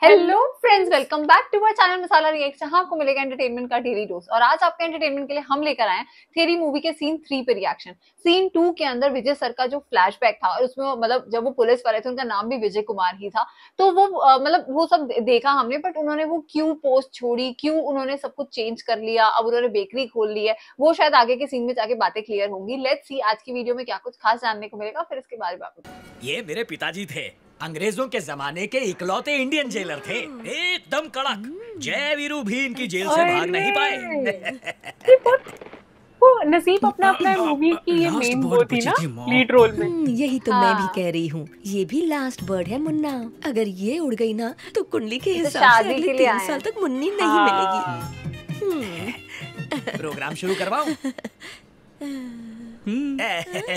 Hello friends, welcome back to our channel Masala react, जहां आपको मिलेगा एंटरटेनमेंट का डेली डोज। और आज आपके एंटरटेनमेंट के लिए हम लेकर आए हैं थेरी मूवी के सीन 3 पे रिएक्शन। सीन 2 के अंदर विजय सर का जो फ्लैशबैक था, और उसमें मतलब जब वो पुलिस वाले थे, उनका नाम भी विजय कुमार ही था। तो वो मतलब वो सब देखा हमने, बट उन्होंने वो क्यों पोस्ट छोड़ी, क्यों उन्होंने सब कुछ चेंज कर लिया, अब उन्होंने बेकरी खोल ली है, वो शायद आगे के सीन में जाके बातें क्लियर होंगी। लेट्स सी आज की वीडियो में क्या कुछ खास जानने को मिलेगा, फिर इसके बारे में आपको। ये मेरे पिताजी थे, अंग्रेजों के जमाने के इकलौते इंडियन जेलर थे, एकदम कड़क। जय वीरू भी इनकी जेल से भाग नहीं पाए। वो नसीब अपना अपना मूवी की ये मेन वो थी ना, लीड रोल में। यही तो मैं भी कह रही हूँ, ये भी लास्ट बर्ड है मुन्ना। अगर ये उड़ गई ना तो कुंडली के हिसाब से अगले 3 साल तक मुन्नी नहीं मिलेगी। प्रोग्राम शुरू करवाऊं?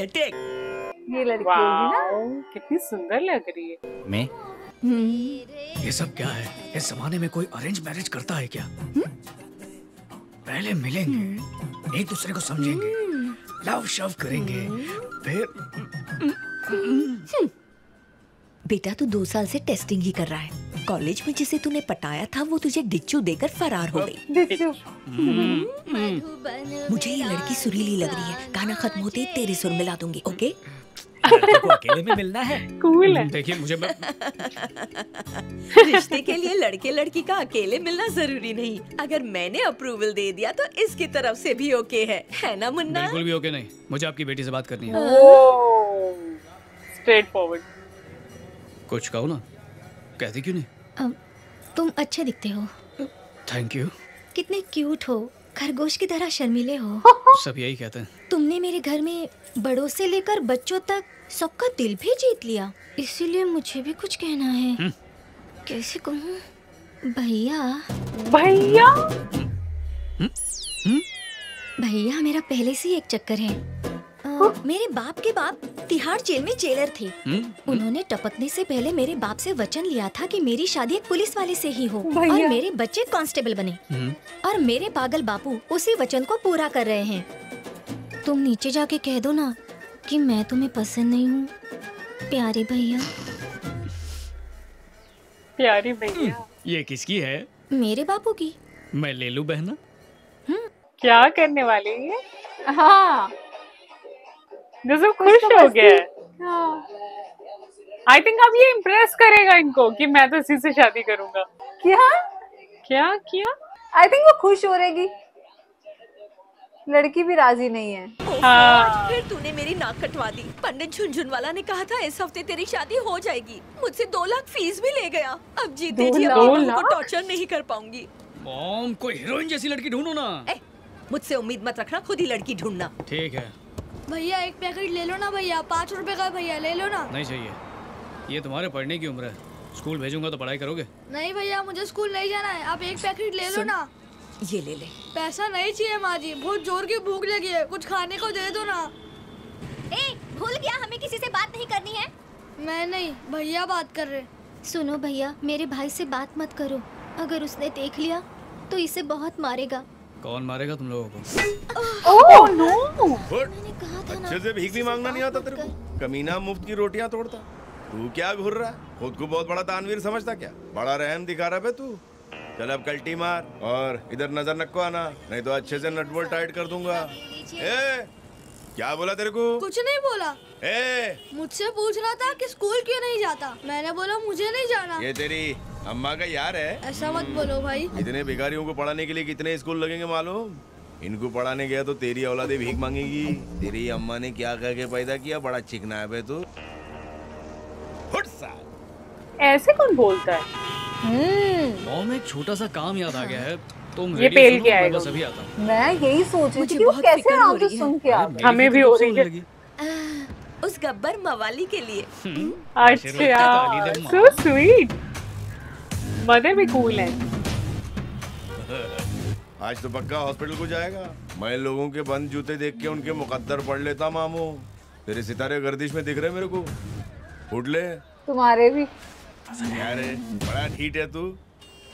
टेक। ये लड़की होगी ना, कितनी सुंदर लग रही है। मैं ये सब क्या है? इस जमाने में कोई अरेंज मैरिज करता है क्या? पहले मिलेंगे, एक दूसरे को समझेंगे, लव शव करेंगे, फिर बेटा तू 2 साल से टेस्टिंग ही कर रहा है। कॉलेज में जिसे तूने पटाया था वो तुझे डिच्चू देकर फरार हो गई। मुझे ये लड़की सुरीली लग रही है, गाना खत्म होते ही तेरे सुर मिला दूंगी, ओके? को अकेले में मिलना है। कूल है। देखिए मुझे रिश्ते के लिए लड़के लड़की का अकेले मिलना जरूरी नहीं। अगर मैंने अप्रूवल दे दिया तो इसकी तरफ से भी ओके है ना मुन्ना? बिल्कुल भी ओके नहीं, मुझे आपकी बेटी से बात करनी है। Straight forward. कुछ कहो ना, कहती क्यों नहीं? तुम अच्छे दिखते हो। Thank you. कितने क्यूट हो, खरगोश की तरह शर्मीले हो। सब यही कहते हैं। तुमने मेरे घर में बड़ों से लेकर बच्चों तक सबका दिल भी जीत लिया, इसीलिए मुझे भी कुछ कहना है। कैसे कहूँ? भैया भैया भैया मेरा पहले से ही एक चक्कर है। मेरे बाप के बाप तिहाड़ जेल में जेलर थे। उन्होंने टपकने से पहले मेरे बाप से वचन लिया था कि मेरी शादी एक पुलिस वाले से ही हो और मेरे बच्चे कांस्टेबल बने। और मेरे पागल बापू उसी वचन को पूरा कर रहे हैं। तुम नीचे जाके कह दो ना कि मैं तुम्हें पसंद नहीं हूँ, प्यारे भैया। प्यारी भैया ये किसकी है? मेरे बापू की। मैं ले लूं बहना? क्या करने वाले ये? हाँ जैसे खुश हो गया। आई थिंक अब ये इम्प्रेस करेगा इनको कि मैं तो इसी से शादी करूंगा। क्या क्या किया? आई थिंक वो खुश हो रहेगी, लड़की भी राजी नहीं है। आज फिर तूने मेरी नाक कटवा दी। पंडित झुनझुनवाला ने कहा था इस हफ्ते तेरी शादी हो जाएगी। मुझसे 2 लाख फीस भी ले गया। अब जीते जी अपनी बहू को टॉर्चर नहीं कर पाऊंगी। मॉम, कोई हीरोइन जैसी लड़की ढूंढो ना। मुझसे उम्मीद मत रखना, खुद ही लड़की ढूंढना। ठीक है भैया, एक पैकेट ले लो ना भैया, 5 रुपए का भैया, ले लो ना। नहीं चाहिए, ये तुम्हारे पढ़ने की उम्र है। स्कूल भेजूंगा तो पढ़ाई करोगे? नहीं भैया, मुझे स्कूल नहीं जाना है, आप एक पैकेट ले लो ना। ये ले ले। पैसा नहीं चाहिए माँ जी, बहुत जोर की भूख लगी है, कुछ खाने को दे दो ना। भूल गया, हमें किसी से बात नहीं करनी है। मैं नहीं, भैया बात कर रहे। सुनो भैया, मेरे भाई से बात मत करो, अगर उसने देख लिया तो इसे बहुत मारेगा। कौन मारेगा तुम लोगों को? ओह नो, मैंने कहा था ना, अच्छे से भीख भी मांगना नहीं आता तेरे को? कमीना मुफ्त की रोटियां तोड़ता। तू क्या घूर रहा है? खुद को बहुत बड़ा दानवीर समझता क्या? बड़ा रहम दिखा रहा है तू। चल अब कल्टी मार और इधर नजर नको आना, नहीं तो अच्छे से नट बोल्ट टाइट कर दूंगा। क्या बोला तेरे को? कुछ नहीं बोला। मुझसे पूछ रहा था कि स्कूल क्यों नहीं जाता, मैंने बोला मुझे नहीं जाना। ये तेरी अम्मा का यार है? ऐसा मत बोलो भाई। इतने भिखारियों को पढ़ाने के लिए कितने स्कूल लगेंगे मालूम? इनको पढ़ाने गया तो तेरी औलादे भीख मांगेगी। तेरी अम्मा ने क्या कह के पैदा किया? बड़ा चिकना है बे तू। ऐसे कौन बोलता है? मॉम, एक छोटा सा काम याद आ गया है, तुम ये पेल के आएगा। सभी आता हूँ। मैं यही सोच रही थी, बहुत कैसे फिक्र हो आराम से रही है। सुन के आ गई। हमें भी हो रही है। उस गब्बर मवाली के लिए। अच्छा, सो स्वीट। मदर भी कूल है। आज तो पक्का हॉस्पिटल को जाएगा। मैं लोगों के बंद जूते देख के उनके मुकद्दर पढ़ लेता मामू। तेरे सितारे गर्दिश में दिख रहे मेरे को। उठ ले। तुम्हारे भी यार बड़ा ठीक है तू।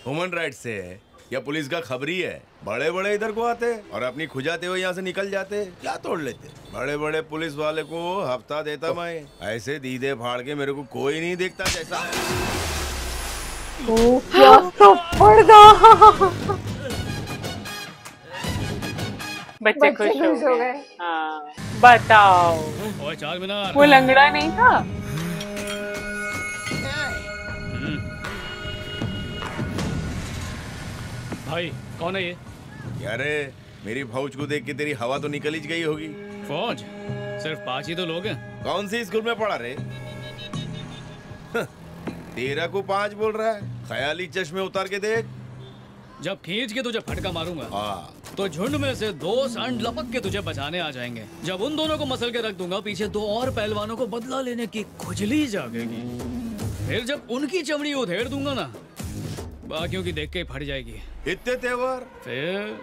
ह्यूमन राइट से है या पुलिस का खबरी है? बड़े बड़े इधर को आते और अपनी खुजाते हुए यहाँ से निकल जाते, क्या तोड़ लेते? बड़े बड़े पुलिस वाले को हफ्ता देता मैं, ऐसे दीदे फाड़ के मेरे को कोई नहीं देखता जैसा। क्या थप्पड़ था। बच्चे खुश हो गए। हाँ बताओ, ओए चार मीनार, वो लंगड़ा नहीं था। भाई कौन है ये? अरे मेरी फौज को देख के तेरी हवा तो निकल ही गई होगी। फौज? सिर्फ 5 ही तो लोग हैं। कौन सी स्कूल में पढ़ा रे? 13 को 5 बोल रहा है। ख्याली चश्मे उतार के देख। जब खींच के तुझे फटका मारूंगा तो झुंड में से 2 सांड लपक के तुझे बचाने आ जाएंगे। जब उन दोनों को मसल के रख दूंगा, पीछे 2 और पहलवानों को बदला लेने की खुजली जागेगी। फिर जब उनकी चमड़ी उधेड़ दूंगा ना, बाकियों की देख के फट जाएगी। इतने तेवर फिर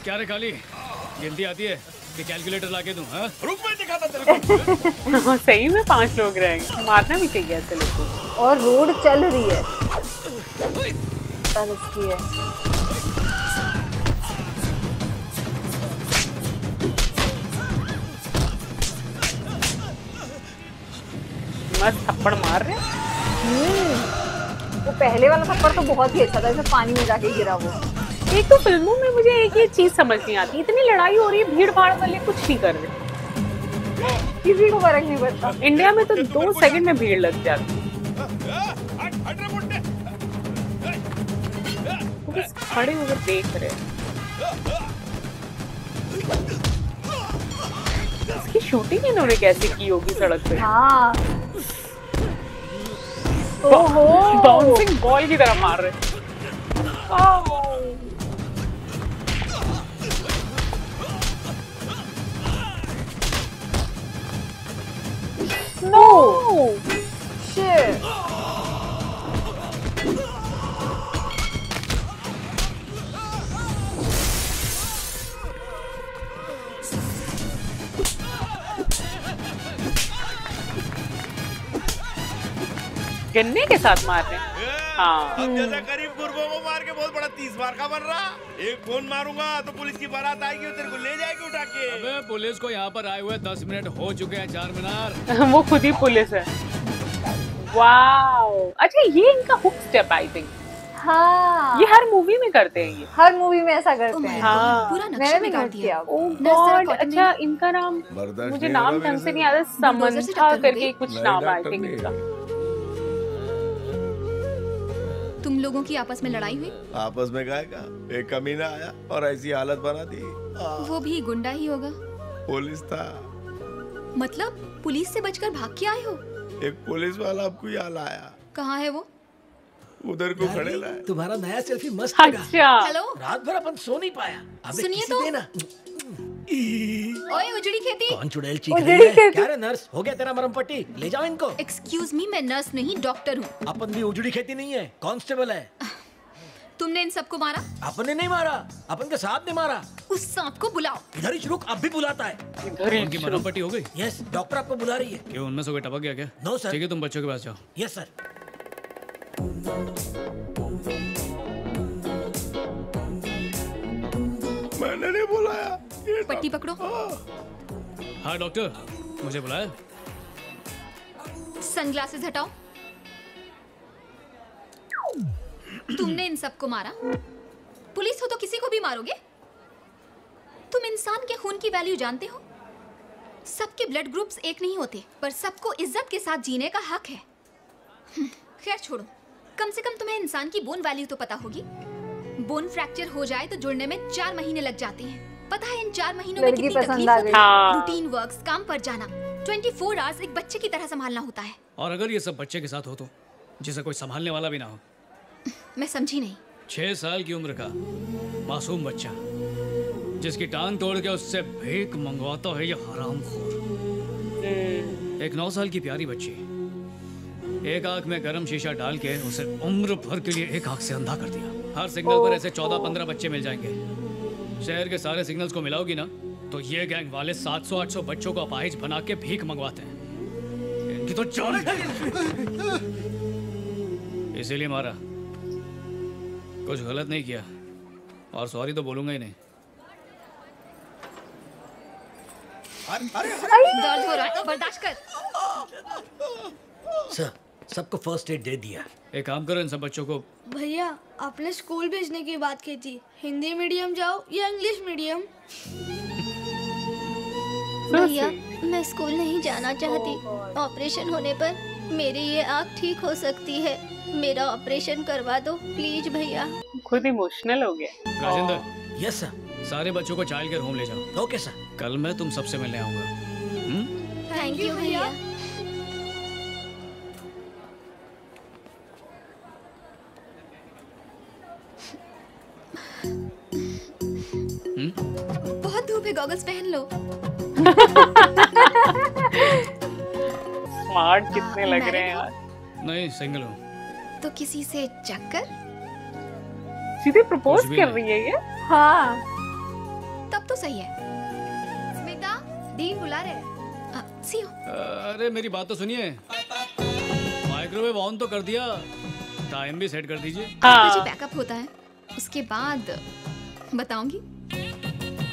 क्या रे काली, गिनती आती है कि कैलकुलेटर लाके दूं? हाँ? रुक, मैं दिखाता तेरे को। सही में 5 लोग रहेंगे, मारना भी चाहिए ऐसे लोगों को। और रोड चल रही है, इसकी है। मस्त थप्पड़ मार रहे। वो पहले वाला थप्पड़ तो बहुत ही अच्छा था, जैसे पानी में जाके गिरा वो। एक तो फिल्मों में मुझे एक ये चीज समझ नहीं आती, इतनी लड़ाई हो रही है, भीड़ भाड़ वाले कुछ नहीं कर रहे, किसी को फर्क नहीं पड़ता। इंडिया में तो 2 सेकंड में भीड़ लग जाती। बस खड़े होकर देख रहे। इसकी शूटिंग इन्होंने कैसे की होगी सड़क पे? हाँ। ओहो, बाउंसिंग बॉल की तरह मार रहे। No! Shit! गन्ने के साथ मार रहे हैं। हाँ। अब जैसे गरीब गुरबों को मार के बहुत बड़ा 30 बार का बन रहा। एक फोन मारूंगा तो पुलिस की बारात आएगी और तेरे को ले जाएगी उठा के। अबे पुलिस को यहाँ पर आए हुए 10 मिनट हो चुके हैं, चार मीनार। वो खुद ही पुलिस है। वाओ, अच्छा ये इनका हुक स्टेप आई थिंक। हाँ, ये हर मूवी में करते हैं, ये हर मूवी में ऐसा करते हैं। हाँ, पूरा मैंने नक्शा भी बिगाड़ नोट दिया। किया। ओह गॉड। अच्छा इनका नाम बर्दाश्त मुझे नहीं नाम होगा ढंग से मेरे नहीं आता, बुलडोजर से समंथा टक्कर हो करके गई? कुछ नहीं, नाम आई डॉक्टर थिंक नहीं। इनका। तुम लोगों की आपस में लड़ाई हुई? आपस में गायका एक कमीना आया और ऐसी हालत बना दी। वो भी गुंडा ही होगा। पुलिस था। मतलब पुलिस से बचकर भाग के आए हो? एक पुलिस वाला आपको यहाँ लाया। कहाँ है वो? उधर को खड़े लाए। तुम्हारा नया सेल्फी मस्त लगा। अच्छा हेलो, रात भर अपन सो नहीं पाया। अबे सुनिए किसी तो। देना। ओए उजड़ी खेती। कौन चुड़ैल चीख रही है? क्या रे नर्स, हो गया तेरा मरम पट्टी? ले जाओ इनको। एक्सक्यूज मी, मैं नर्स नहीं डॉक्टर हूँ। अपन भी उजड़ी खेती नहीं है, कांस्टेबल है। तुमने इन सबको मारा? अपन ने नहीं मारा, अपन के साथ ने मारा। उस सांप को बुलाओ। इधर ही रुक, अब भी बुलाता है। इधर ही उनकी मरहम पट्टी हो गई? यस, डॉक्टर आपको बुला रही है। क्यों, उनमें से कोई टपक गया क्या? No sir. ठीक है, तुम बच्चों के पास जाओ। Yes sir. मैंने नहीं बुलाया। पट्टी पकड़ो। हाँ डॉक्टर, मुझे बुलाया? सनग्लासेस हटाओ। तुमने इन सबको मारा? पुलिस हो तो किसी को भी मारोगे? तुम इंसान के खून की वैल्यू जानते हो? सबके ब्लड ग्रुप्स एक नहीं होते, पर सबको इज्जत के साथ जीने का हक है। खैर छोड़ो, कम से कम तुम्हें इंसान की बोन वैल्यू तो पता होगी। बोन फ्रैक्चर हो जाए तो जुड़ने में 4 महीने लग जाते हैं। पता है इन 4 महीनों में कितनी तकलीफ होती है? हाँ। रूटीन वर्क्स, काम पर जाना, 24 आवर्स एक बच्चे की तरह संभालना होता है। और अगर ये सब बच्चे के साथ हो तो, जिसे कोई संभालने वाला भी ना हो? मैं समझी नहीं। 6 साल की उम्र का मासूम बच्चा, जिसकी टांग तोड़ के उससे भीख मंगवाता है ये हरामखोर। एक 9 साल की प्यारी बच्ची, एक आंख में गरम शीशा डाल के उसे उम्र भर के लिए एक आंख से अंधा कर दिया। हर सिग्नल पर ऐसे 14-15 बच्चे मिल जाएंगे। शहर के सारे सिग्नल्स को मिलाओगी ना तो ये गैंग वाले 700-800 बच्चों को अपाहिज बना के भीख मंगवाते हैं। इनकी तो जान, इसीलिए मारा। कुछ गलत नहीं किया और सॉरी तो बोलूंगा ही नहीं। दर्द हो रहा है, बर्दाश्त कर। सर, सबको फर्स्ट एड दे दिया। एक काम करो इन सब बच्चों को। भैया आपने स्कूल भेजने की बात की थी, हिंदी मीडियम जाओ या इंग्लिश मीडियम? भैया मैं स्कूल नहीं जाना चाहती। ऑपरेशन होने पर मेरी ये आँख ठीक हो सकती है। मेरा ऑपरेशन करवा दो प्लीज भैया। खुद इमोशनल हो गया। राजेंद्र। Yes sir. सारे बच्चों को चाइल्ड केयर होम ले जाओ। Okay sir. कल मैं तुम सबसे मिलने आऊंगा। थैंक यू भैया। बहुत धूप है, गॉगल्स पहन लो। स्मार्ट कितने लग रहे हैं यार। नहीं, सिंगल हूँ। तो किसी से चक्कर? सीधे प्रपोज कर रही है ये। हाँ तब तो सही है। स्मिता, डीन बुला रहे हैं। सी यू। अरे मेरी बात तो सुनिए। माइक्रोवेव ऑन तो कर दिया, टाइम भी सेट कर दीजिए। 8 बजे बैकअप होता है, उसके बाद बताऊंगी।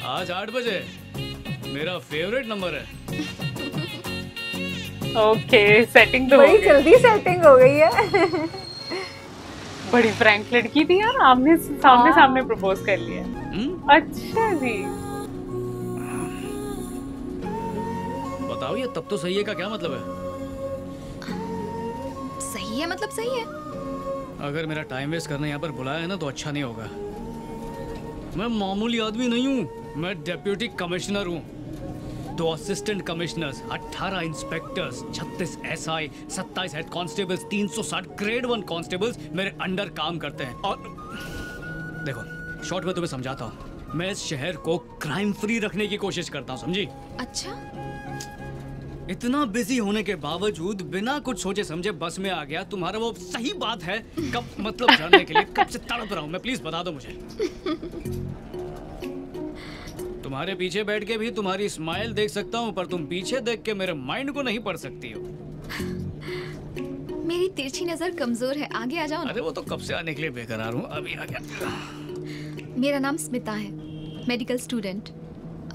आज 8 बजे मेरा फेवरेट नंबर है। ओके, सेटिंग तो बड़ी जल्दी सेटिंग हो गई है। बड़ी फ्रैंक लड़की थी यार, आमने सामने प्रपोज कर लिया। अच्छा जी। बताओ ये तब तो सही है का क्या मतलब है? सही है मतलब सही है। अगर मेरा टाइम वेस्ट करने यहाँ पर बुलाया है ना तो अच्छा नहीं होगा। मैं मामूली आदमी नहीं हूँ, मैं डिप्टी कमिश्नर हूँ। 2 assistant commissioners, 18 inspectors, 36 SI, 27 head constables, 360 grade 1 constables मेरे अंडर काम करते हैं। और देखो शॉर्ट में तुम्हें समझाता हूँ, मैं इस शहर को क्राइम फ्री रखने की कोशिश करता हूँ, समझी? अच्छा। इतना बिजी होने के बावजूद बिना कुछ सोचे समझे बस में आ गया। तुम्हारा वो सही बात है कब मतलब जानने के लिए कब से तड़प रहा हूँ मैं, प्लीज बता दो मुझे। तुम्हारे पीछे बैठ के भी तुम्हारी स्माइल देख सकता हूँ, पर तुम पीछे देख के मेरे माइंड को नहीं पढ़ सकती हो। मेरी तिरछी नजर कमजोर है, आगे आ जाओ। अरे वो तो कब से आने के लिए बेकरार हूँ, अभी आ गया। मेरा नाम स्मिता है, मेडिकल स्टूडेंट।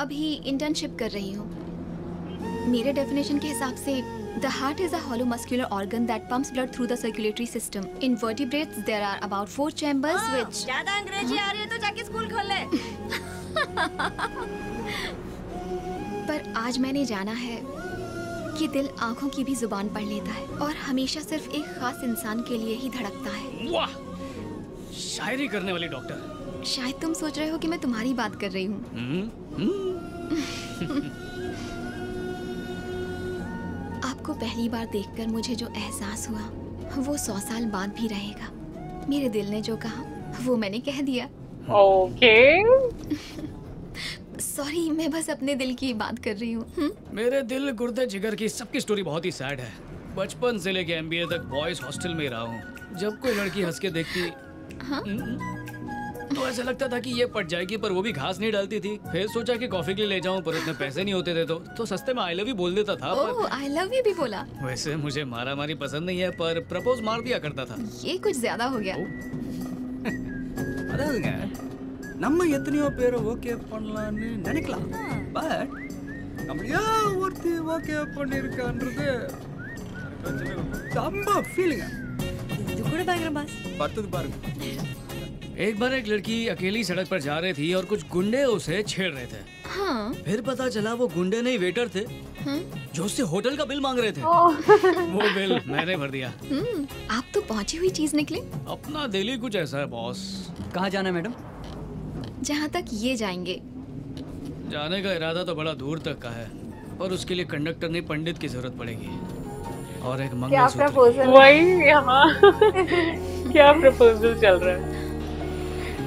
अभी इंटर्नशिप कर रही हूँ। मेरे डेफिनेशन के हिसाब से the heart is a hollow muscular organ that pumps blood through the circulatory system. In vertebrates there are about 4 chambers which ज्यादा अंग्रेजी आ रही है तो जाके स्कूल खोल ले। पर आज मैंने जाना है कि दिल आंखों की भी जुबान पढ़ लेता है और हमेशा सिर्फ एक खास इंसान के लिए ही धड़कता है। वाह, शायरी करने वाली डॉक्टर। शायद तुम सोच रहे हो कि मैं तुम्हारी बात कर रही हूँ। आपको पहली बार देखकर मुझे जो एहसास हुआ वो 100 साल बाद भी रहेगा। मेरे दिल ने जो कहा वो मैंने कह दिया। ओके। सॉरी, मैं बस अपने दिल की बात कर रही हूँ। मेरे दिल गुर्दे जिगर की सबकी स्टोरी बहुत ही सैड है। बचपन से लेके MBA तक बॉयज हॉस्टल में रहा हूँ। जब कोई लड़की हंस के देखती तो ऐसा लगता था कि ये पट जाएगी, पर वो भी घास नहीं डालती थी। फिर सोचा कि कॉफी के लिए ले जाऊं, पर उतने पैसे नहीं होते थे तो सस्ते में आई लव यू बोल देता था। ओह, आई लव यू भी बोला? वैसे मुझे मारा मारी पसंद नहीं है, पर प्रपोज मार दिया करता था। ये कुछ ज्यादा हो गया। அதாவதுங்க நம்ம எத்தனையோ பேர் ஓகே பண்ணலாம்னு நினைக்கலாம், பட் நம்மளையா ஒருத்தி ஓகே பண்ணிருக்கான்றது ரொம்ப ஃபீலிங்। இது கூட பயங்கர பாஸ்। படுத்தது பாருங்க। एक बार एक लड़की अकेली सड़क पर जा रही थी और कुछ गुंडे उसे छेड़ रहे थे। हाँ। फिर पता चला वो गुंडे नहीं वेटर थे जो उससे होटल का बिल मांग रहे थे। वो बिल मैंने भर दिया। आप तो पहुंची हुई चीज निकले। अपना दिल ही कुछ ऐसा है बॉस। कहाँ जाना है मैडम? जहाँ तक ये जाएंगे। जाने का इरादा तो बड़ा दूर तक का है, पर उसके लिए कंडक्टर नहीं पंडित की जरूरत पड़ेगी और एक मंगलसूत्र। वही यहाँ क्या प्रपोजल चल रहा है।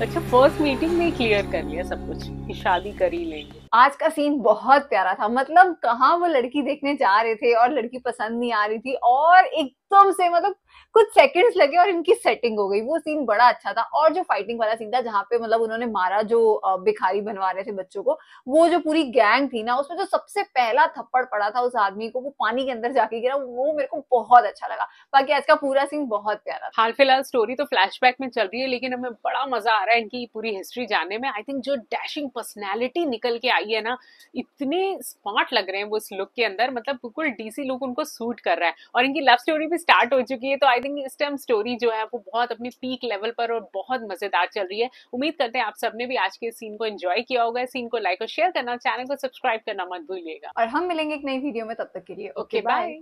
अच्छा, फर्स्ट मीटिंग में क्लियर कर लिया सब कुछ कि शादी कर ही लेंगे। आज का सीन बहुत प्यारा था। मतलब कहाँ वो लड़की देखने जा रहे थे और लड़की पसंद नहीं आ रही थी और एकदम से मतलब कुछ सेकंड्स लगे और इनकी सेटिंग हो गई। वो सीन बड़ा अच्छा था। और जो फाइटिंग वाला सीन था जहाँ पे मतलब उन्होंने मारा जो भिखारी बनवा रहे थे बच्चों को, वो जो पूरी गैंग थी ना, उसमें जो सबसे पहला थप्पड़ पड़ा था उस आदमी को, वो पानी के अंदर जाके गिरा, वो मेरे को बहुत अच्छा लगा। बाकी आज का पूरा सीन बहुत प्यारा था। हाल फिलहाल स्टोरी तो फ्लैशबैक में चल रही है, लेकिन हमें बड़ा मजा आ रहा है इनकी पूरी हिस्ट्री जानने में। आई थिंक जो डैशिंग पर्सनैलिटी निकल के आई है ना, इतने स्मार्ट लग रहे हैं वो इस लुक के अंदर, मतलब बिल्कुल डीसी लुक उनको सूट कर रहा है। और इनकी लव स्टोरी भी स्टार्ट हो चुकी है, तो आई थिंक इस टाइम स्टोरी जो है वो बहुत अपनी पीक लेवल पर और बहुत मजेदार चल रही है। उम्मीद करते हैं आप सबने भी आज के सीन को एंजॉय किया होगा। सीन को लाइक और शेयर करना, चैनल को सब्सक्राइब करना मत भूलिएगा। और हम मिलेंगे एक नई वीडियो में, तब तक के लिए ओके बाय।